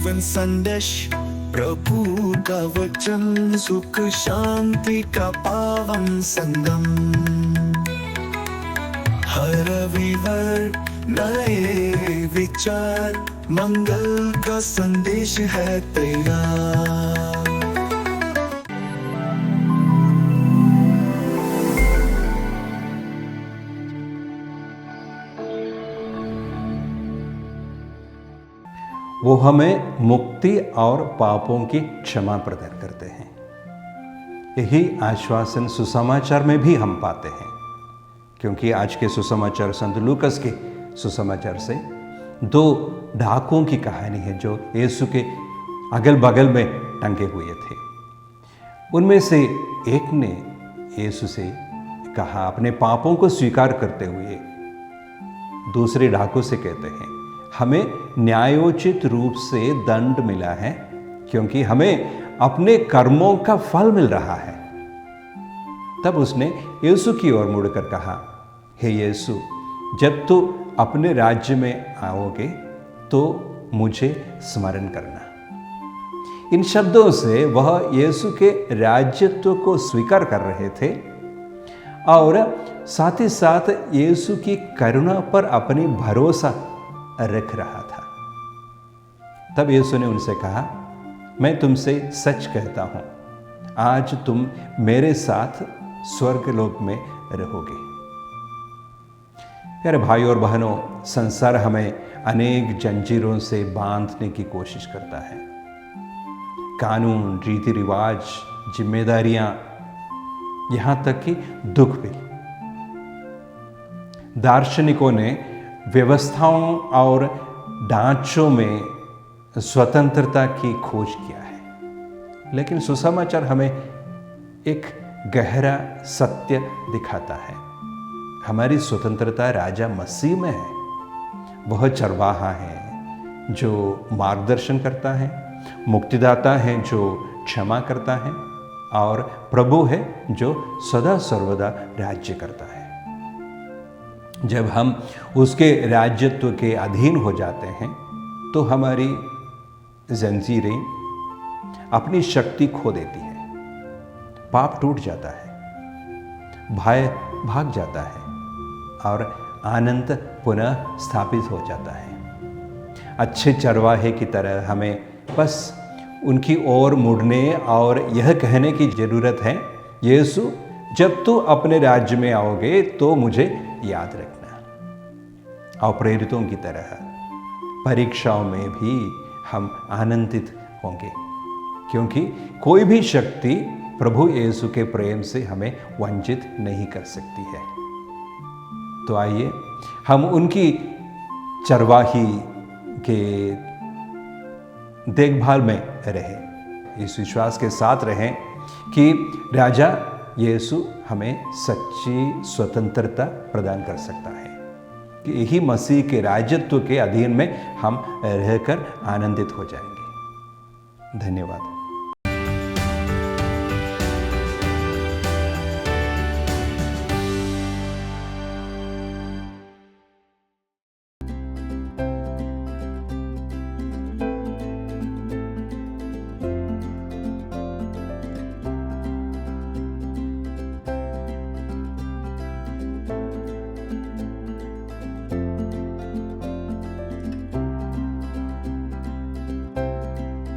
जीवन संदेश, प्रभु का वचन, सुख शांति का पावन संगम। हर रविवार नए विचार, मंगल का संदेश है तैयार। वो हमें मुक्ति और पापों की क्षमा प्रदान करते हैं। यही आश्वासन सुसमाचार में भी हम पाते हैं, क्योंकि आज के सुसमाचार संत लूकस के सुसमाचार से दो डाकुओं की कहानी है जो यीशु के अगल बगल में टंगे हुए थे। उनमें से एक ने यीशु से कहा, अपने पापों को स्वीकार करते हुए दूसरे डाकू से कहते हैं, हमें न्यायोचित रूप से दंड मिला है, क्योंकि हमें अपने कर्मों का फल मिल रहा है। तब उसने यीशु की ओर मुड़कर कहा, हे यीशु, जब तू अपने राज्य में आओगे तो मुझे स्मरण करना। इन शब्दों से वह यीशु के राज्यत्व को स्वीकार कर रहे थे और साथ ही साथ यीशु की करुणा पर अपनी भरोसा रख रहा था। तब यीशु ने उनसे कहा, मैं तुमसे सच कहता हूं, आज तुम मेरे साथ स्वर्गलोक में रहोगे। प्यारे भाइयों और बहनों, संसार हमें अनेक जंजीरों से बांधने की कोशिश करता है। कानून, रीति रिवाज, जिम्मेदारियां, यहां तक कि दुख भी। दार्शनिकों ने व्यवस्थाओं और ढांचों में स्वतंत्रता की खोज किया है, लेकिन सुसमाचार हमें एक गहरा सत्य दिखाता है। हमारी स्वतंत्रता राजा मसीह में है। वह चरवाहा है जो मार्गदर्शन करता है, मुक्तिदाता है जो क्षमा करता है, और प्रभु है जो सदा सर्वदा राज्य करता है। जब हम उसके राज्यत्व के अधीन हो जाते हैं तो हमारी जंजीरें अपनी शक्ति खो देती हैं, पाप टूट जाता है, भय भाग जाता है और आनंद पुनः स्थापित हो जाता है। अच्छे चरवाहे की तरह हमें बस उनकी ओर मुड़ने और यह कहने की जरूरत है, यीशु, जब तू अपने राज्य में आओगे तो मुझे याद रखना। और प्रेरितों की तरह परीक्षाओं में भी हम आनंदित होंगे, क्योंकि कोई भी शक्ति प्रभु यीशु के प्रेम से हमें वंचित नहीं कर सकती है। तो आइए हम उनकी चरवाही के देखभाल में रहें, इस विश्वास के साथ रहें कि राजा यीशु हमें सच्ची स्वतंत्रता प्रदान कर सकता है, कि यही मसीह के राज्यत्व के अधीन में हम रहकर आनंदित हो जाएंगे। धन्यवाद।